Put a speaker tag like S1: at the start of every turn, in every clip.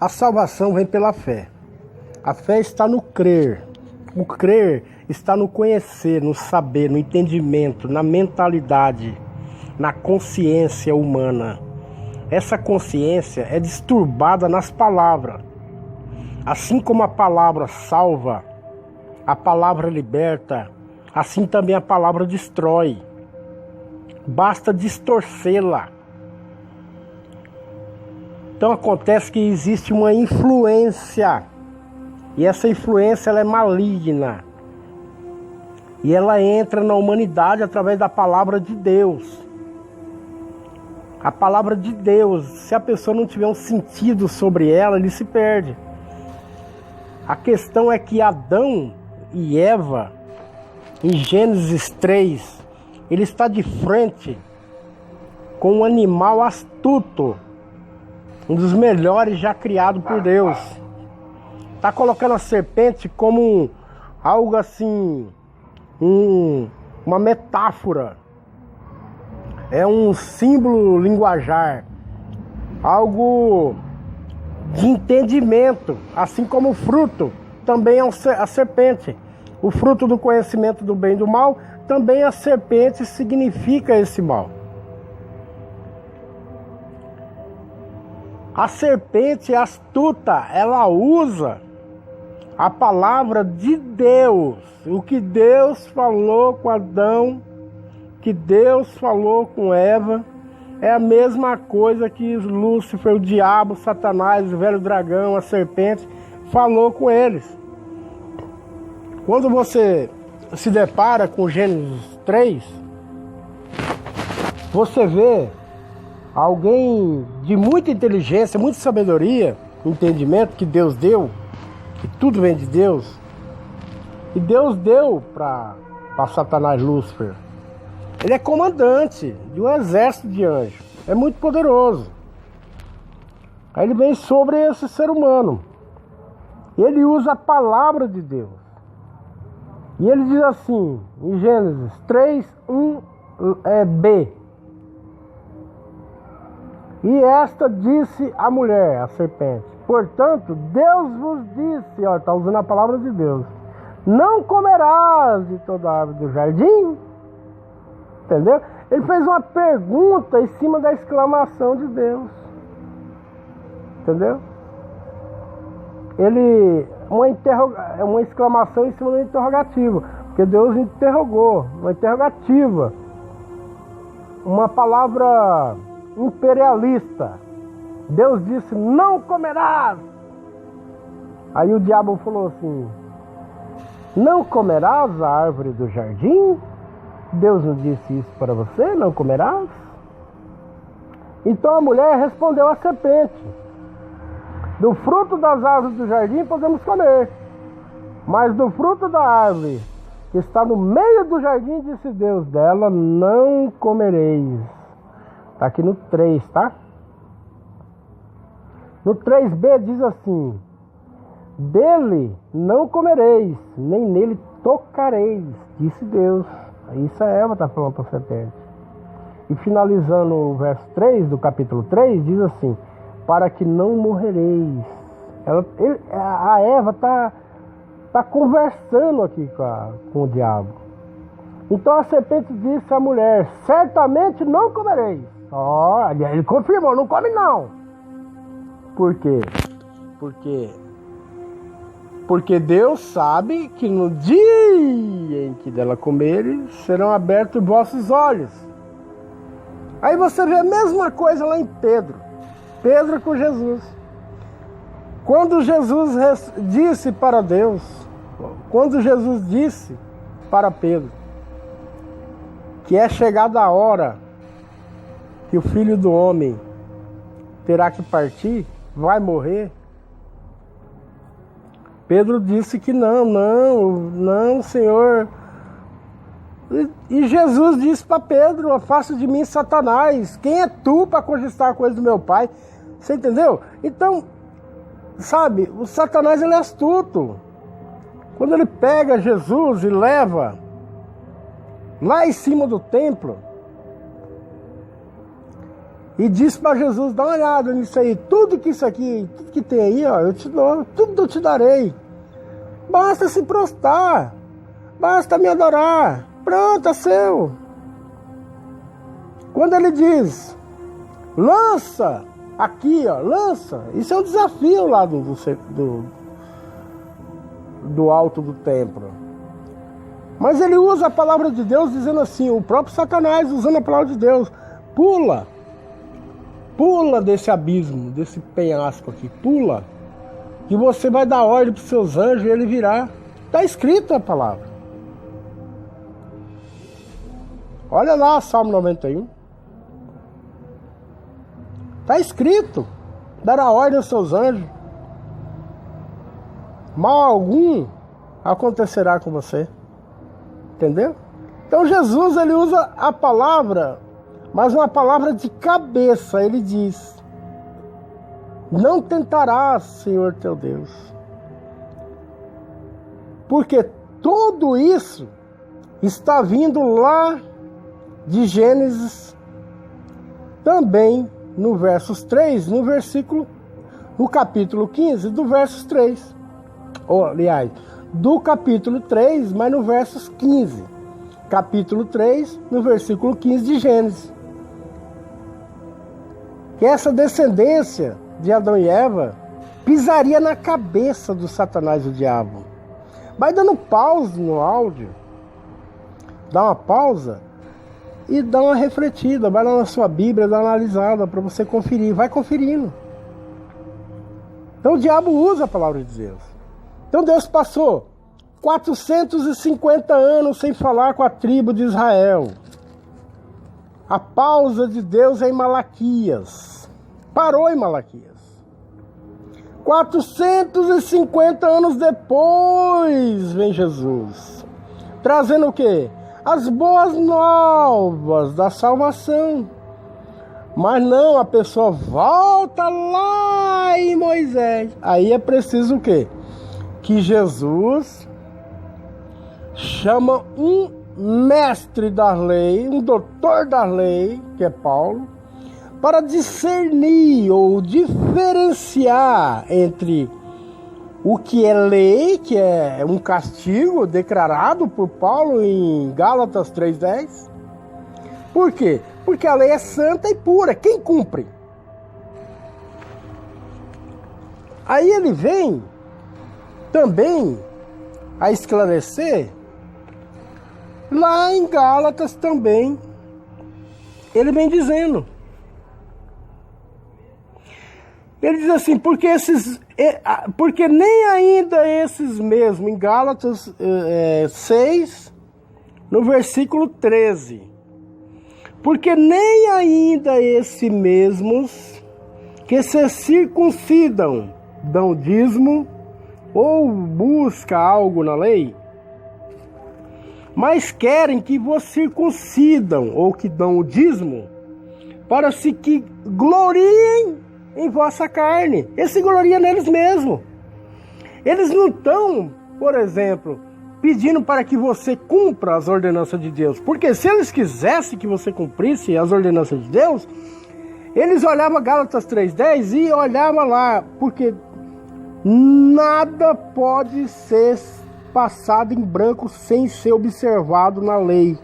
S1: A salvação vem pela fé. A fé está no crer. O crer está no conhecer, no saber, no entendimento, na mentalidade, na consciência humana. Essa consciência é disturbada nas palavras. Assim como a palavra salva, a palavra liberta, assim também a palavra destrói. Basta distorcê-la. Então acontece que existe uma influência. E essa influência ela é maligna. E ela entra na humanidade através da palavra de Deus. A palavra de Deus, se a pessoa não tiver um sentido sobre ela, ele se perde. A questão é que Adão e Eva, em Gênesis 3, ele está de frente com um animal astuto, um dos melhores já criado por Deus. Está colocando a serpente como algo assim, uma metáfora. É um símbolo linguajar, algo de entendimento, assim como o fruto também é a serpente. O fruto do conhecimento do bem e do mal, também a serpente significa esse mal. A serpente astuta, ela usa a palavra de Deus, o que Deus falou com Adão, que Deus falou com Eva, é a mesma coisa que Lúcifer, o diabo, Satanás, o velho dragão, a serpente, falou com eles. Quando você se depara com Gênesis 3, você vê alguém de muita inteligência, muita sabedoria, entendimento que Deus deu, que tudo vem de Deus, e Deus deu para Satanás, Lúcifer. Ele é comandante de um exército de anjos. É muito poderoso. Aí ele vem sobre esse ser humano. Ele usa a palavra de Deus. E ele diz assim, em Gênesis 3:1b. E esta disse a mulher, a serpente. Portanto, Deus vos disse, ó, está usando a palavra de Deus. Não comerás de toda a árvore do jardim. Entendeu? Ele fez uma pergunta em cima da exclamação de Deus. Entendeu? Uma exclamação em cima do interrogativo. Porque Deus interrogou, uma interrogativa. Uma palavra imperialista. Deus disse, não comerás. Aí o diabo falou assim, não comerás a árvore do jardim? Deus não disse isso para você, não comerás? Então a mulher respondeu à serpente, do fruto das árvores do jardim podemos comer, mas do fruto da árvore que está no meio do jardim, disse Deus, dela não comereis. Está aqui no 3, tá? No 3b diz assim, dele não comereis, nem nele tocareis, disse Deus. Isso a Eva está falando para a serpente. E finalizando o verso 3 do capítulo 3, diz assim, para que não morrereis. A Eva está conversando aqui com o diabo. Então a serpente disse à mulher, certamente não comereis. Ó, ele confirmou, não come não. Por quê? Porque Deus sabe que no dia em que dela comerem, serão abertos vossos olhos. Aí você vê a mesma coisa lá em Pedro. Pedro com Jesus. Quando Jesus disse para Deus, quando Jesus disse para Pedro, que é chegada a hora que o Filho do Homem terá que partir, vai morrer, Pedro disse que não, Senhor. E Jesus disse para Pedro, afasta de mim, Satanás. Quem é tu para cogitar a coisa do meu Pai? Você entendeu? Então, sabe, o Satanás ele é astuto. Quando ele pega Jesus e leva lá em cima do templo, E disse para Jesus, dá uma olhada nisso aí, tudo que tem aí, ó, eu te dou, tudo eu te darei. Basta se prostrar, basta me adorar, pronto, é seu. Quando ele diz, lança, aqui, ó, lança, isso é um desafio lá do alto do templo. Mas ele usa a palavra de Deus dizendo assim, o próprio Satanás usando a palavra de Deus, pula desse abismo, desse penhasco aqui, pula, que você vai dar ordem para os seus anjos e ele virá. Está escrito a palavra. Olha lá, Salmo 91. Está escrito, dará ordem aos seus anjos. Mal algum acontecerá com você. Entendeu? Então Jesus, ele usa a palavra, mas uma palavra de cabeça. Ele diz, não tentarás, Senhor teu Deus. Porque tudo isso está vindo lá de Gênesis, também no versos 3, no capítulo 15, do versos 3. Ou, aliás, do capítulo 3, mas no versos 15. Capítulo 3, no versículo 15 de Gênesis. Que essa descendência de Adão e Eva pisaria na cabeça do Satanás e do diabo. Vai dando pausa no áudio, dá uma pausa e dá uma refletida, vai lá na sua Bíblia, dá uma analisada para você conferir, vai conferindo. Então o diabo usa a palavra de Deus. Então Deus passou 450 anos sem falar com a tribo de Israel. A pausa de Deus é em Malaquias. Parou em Malaquias. 450 anos depois vem Jesus. Trazendo o quê? As boas novas da salvação. Mas não, a pessoa volta lá em Moisés. Aí é preciso o quê? Que Jesus chama um mestre da lei, um doutor da lei, que é Paulo, para discernir ou diferenciar entre o que é lei, que é um castigo declarado por Paulo em Gálatas 3:10. Por quê? Porque a lei é santa e pura. Quem cumpre? Aí ele vem também a esclarecer, lá em Gálatas também, ele vem dizendo. Ele diz assim, porque nem ainda esses mesmos, em Gálatas 6, no versículo 13, porque nem ainda esses mesmos que se circuncidam dão dízimo ou busca algo na lei, mas querem que vos circuncidam ou que dão o dízimo, para se que gloriem em vossa carne. Eles se gloriam neles mesmos. Eles não estão, por exemplo, pedindo para que você cumpra as ordenanças de Deus. Porque se eles quisessem que você cumprisse as ordenanças de Deus, eles olhavam Gálatas 3:10 e olhavam lá, porque nada pode ser passado em branco sem ser observado na lei.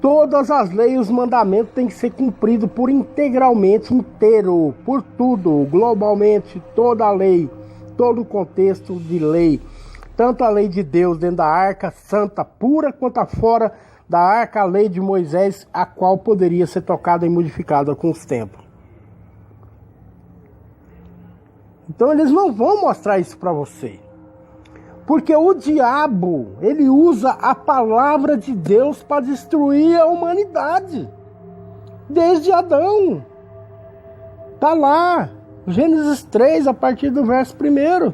S1: Todas as leis e os mandamentos têm que ser cumpridos por integralmente, inteiro, por tudo, globalmente, toda a lei, todo o contexto de lei. Tanto a lei de Deus dentro da arca santa, pura, quanto a fora da arca, a lei de Moisés, a qual poderia ser tocada e modificada com os tempos. Então eles não vão mostrar isso para você. Porque o diabo, ele usa a palavra de Deus para destruir a humanidade. Desde Adão. Está lá, Gênesis 3, a partir do verso 1.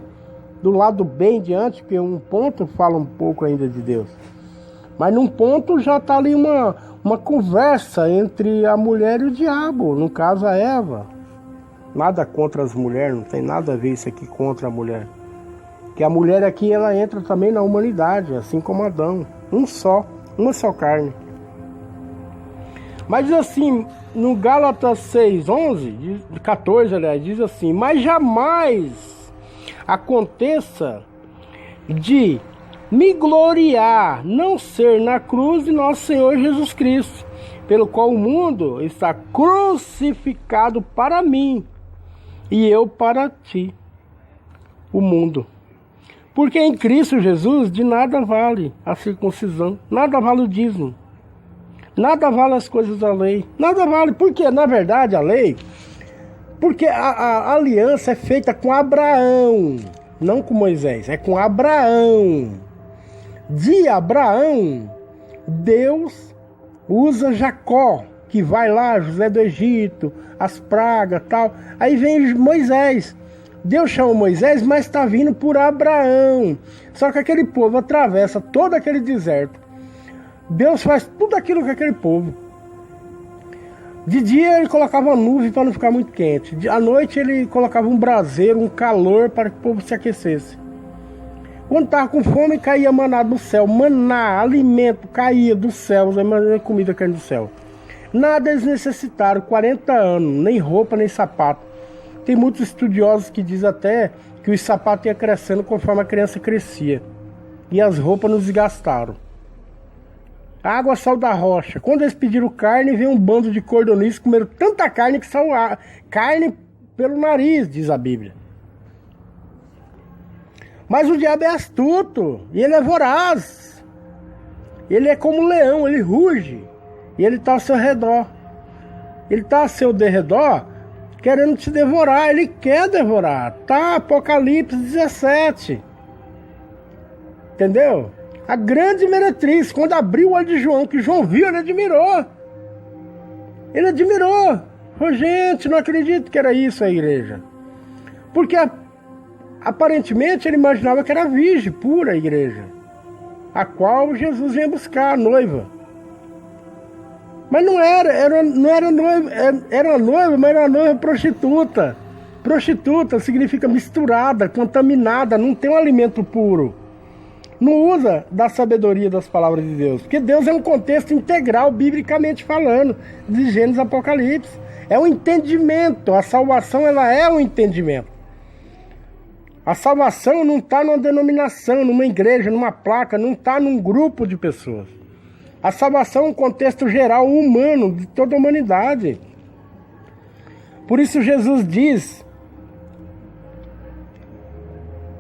S1: Do lado bem diante, que um ponto fala um pouco ainda de Deus. Mas num ponto já está ali uma conversa entre a mulher e o diabo. No caso, a Eva. Nada contra as mulheres, não tem nada a ver isso aqui contra a mulher. Que a mulher aqui, ela entra também na humanidade, assim como Adão. Uma só carne. Mas assim, no Gálatas 6:11, 14, aliás, diz assim: mas jamais aconteça de me gloriar, não ser na cruz de nosso Senhor Jesus Cristo, pelo qual o mundo está crucificado para mim, e eu para ti, o mundo. Porque em Cristo Jesus de nada vale a circuncisão, nada vale o dízimo, nada vale as coisas da lei, nada vale, porque na verdade a lei, porque a aliança é feita com Abraão, não com Moisés, é com Abraão. De Abraão, Deus usa Jacó, que vai lá, José do Egito, as pragas e tal. Aí vem Moisés. Deus chama Moisés, mas está vindo por Abraão. Só que aquele povo atravessa todo aquele deserto. Deus faz tudo aquilo com aquele povo. De dia ele colocava uma nuvem para não ficar muito quente. À noite ele colocava um braseiro, um calor para que o povo se aquecesse. Quando estava com fome, caía maná do céu. Maná, alimento, caía do céu. Comida caindo do céu. Nada eles necessitaram, 40 anos, nem roupa, nem sapato. Tem muitos estudiosos que dizem até que os sapatos iam crescendo conforme a criança crescia. E as roupas não desgastaram. A água saiu da rocha. Quando eles pediram carne, veio um bando de cordonices, comeram tanta carne que saiu carne pelo nariz, diz a Bíblia. Mas o diabo é astuto, e ele é voraz. Ele é como um leão, ele ruge, e ele está ao seu redor. Ele está ao seu derredor, querendo te devorar, ele quer devorar. Tá, Apocalipse 17. Entendeu? A grande meretriz, quando abriu o olho de João, que João viu, ele admirou. Ele admirou. Oh, gente, não acredito que era isso a igreja. Porque aparentemente ele imaginava que era virgem pura a igreja, a qual Jesus vinha buscar, a noiva. Mas não era noiva, era noiva, mas era uma noiva prostituta. Prostituta significa misturada, contaminada, não tem um alimento puro. Não usa da sabedoria das palavras de Deus, porque Deus é um contexto integral, biblicamente falando, de Gênesis e Apocalipse. É um entendimento, a salvação ela é um entendimento. A salvação não está numa denominação, numa igreja, numa placa, não está num grupo de pessoas. A salvação é um contexto geral, humano, de toda a humanidade. Por isso Jesus diz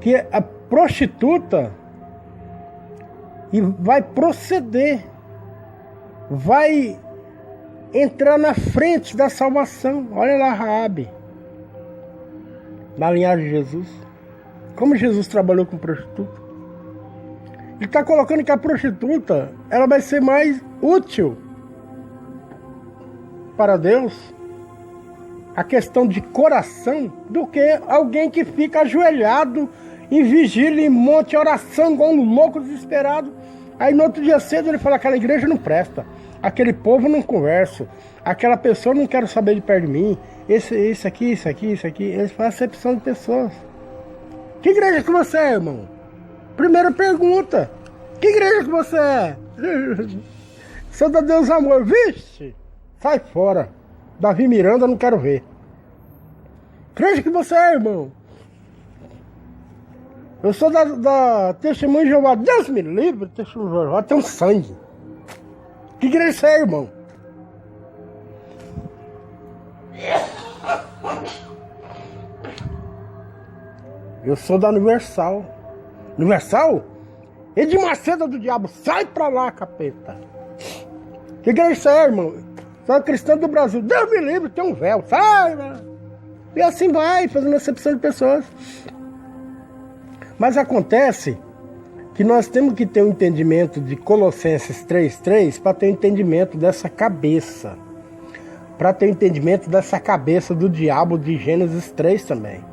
S1: que a prostituta vai proceder, vai entrar na frente da salvação. Olha lá Raabe, na linhagem de Jesus. Como Jesus trabalhou com prostituta. Ele está colocando que a prostituta ela vai ser mais útil para Deus, a questão de coração, do que alguém que fica ajoelhado em vigília, em monte, oração, igual um louco desesperado. Aí no outro dia cedo ele fala: aquela igreja não presta, aquele povo não conversa, aquela pessoa não quero saber de perto de mim, isso aqui. Ele faz acepção de pessoas. Que igreja que você é, irmão? Primeira pergunta. Que igreja que você é? Sou da Deus Amor. Vixe, sai fora. Davi Miranda, não quero ver. Que igreja que você é, irmão? Eu sou da Testemunha de Jeová. Deus me livre, Testemunha de Jeová tem um sangue. Que igreja você é, irmão? Eu sou da Universal. Universal? Edir Macedo do diabo, sai pra lá, capeta. Que igreja você é, irmão? Sou cristão do Brasil. Deus me livre, tem um véu, sai, mano. E assim vai, fazendo acepção de pessoas. Mas acontece que nós temos que ter um entendimento de Colossenses 3:3 para ter um entendimento dessa cabeça. Para ter um entendimento dessa cabeça do diabo de Gênesis 3 também.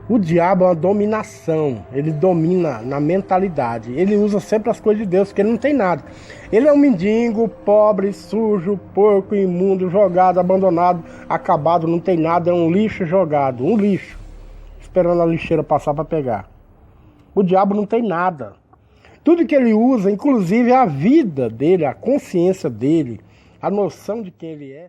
S1: O diabo é uma dominação, ele domina na mentalidade, ele usa sempre as coisas de Deus, porque ele não tem nada. Ele é um mendigo, pobre, sujo, porco, imundo, jogado, abandonado, acabado, não tem nada, é um lixo jogado, um lixo, esperando a lixeira passar para pegar. O diabo não tem nada. Tudo que ele usa, inclusive a vida dele, a consciência dele, a noção de quem ele é.